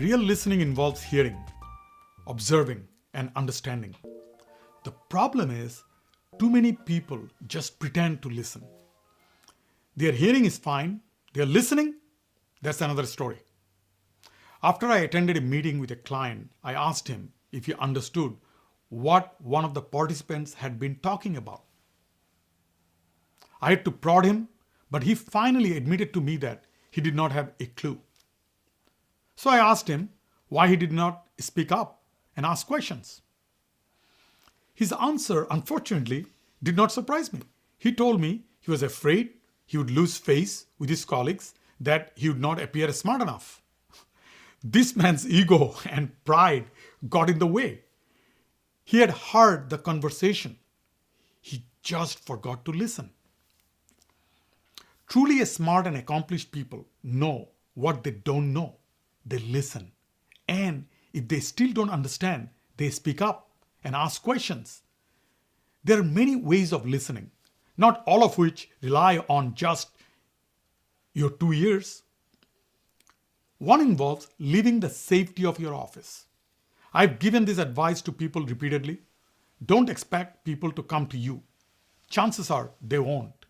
Real listening involves hearing, observing, and understanding. The problem is, too many people just pretend to listen. Their hearing is fine, their listening, that's another story. After I attended a meeting with a client, I asked him if he understood what one of the participants had been talking about. I had to prod him, but he finally admitted to me that he did not have a clue. So I asked him why he did not speak up and ask questions. His answer, unfortunately, did not surprise me. He told me he was afraid he would lose face with his colleagues, that he would not appear smart enough. This man's ego and pride got in the way. He had heard the conversation. He just forgot to listen. Truly smart and accomplished people know what they don't know. They listen. And if they still don't understand, they speak up and ask questions. There are many ways of listening, not all of which rely on just your 2 ears. One involves leaving the safety of your office. I've given this advice to people repeatedly. Don't expect people to come to you. Chances are they won't.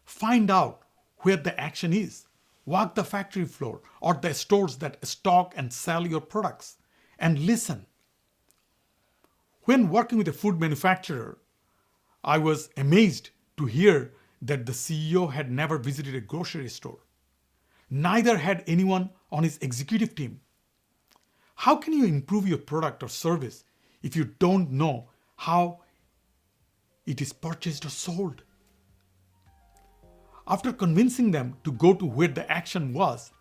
Find out where the action is. Walk the factory floor or the stores that stock and sell your products and listen. When working with a food manufacturer, I was amazed to hear that the CEO had never visited a grocery store. Neither had anyone on his executive team. How can you improve your product or service if you don't know how it is purchased or sold? After convincing them to go to where the action was,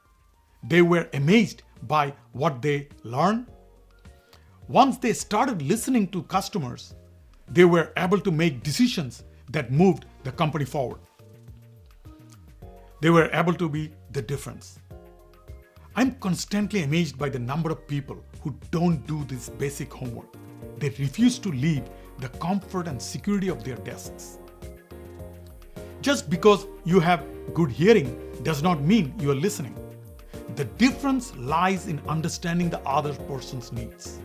they were amazed by what they learned. Once they started listening to customers, they were able to make decisions that moved the company forward. They were able to be the difference. I'm constantly amazed by the number of people who don't do this basic homework. They refuse to leave the comfort and security of their desks. Just because you have good hearing does not mean you are listening. The difference lies in understanding the other person's needs.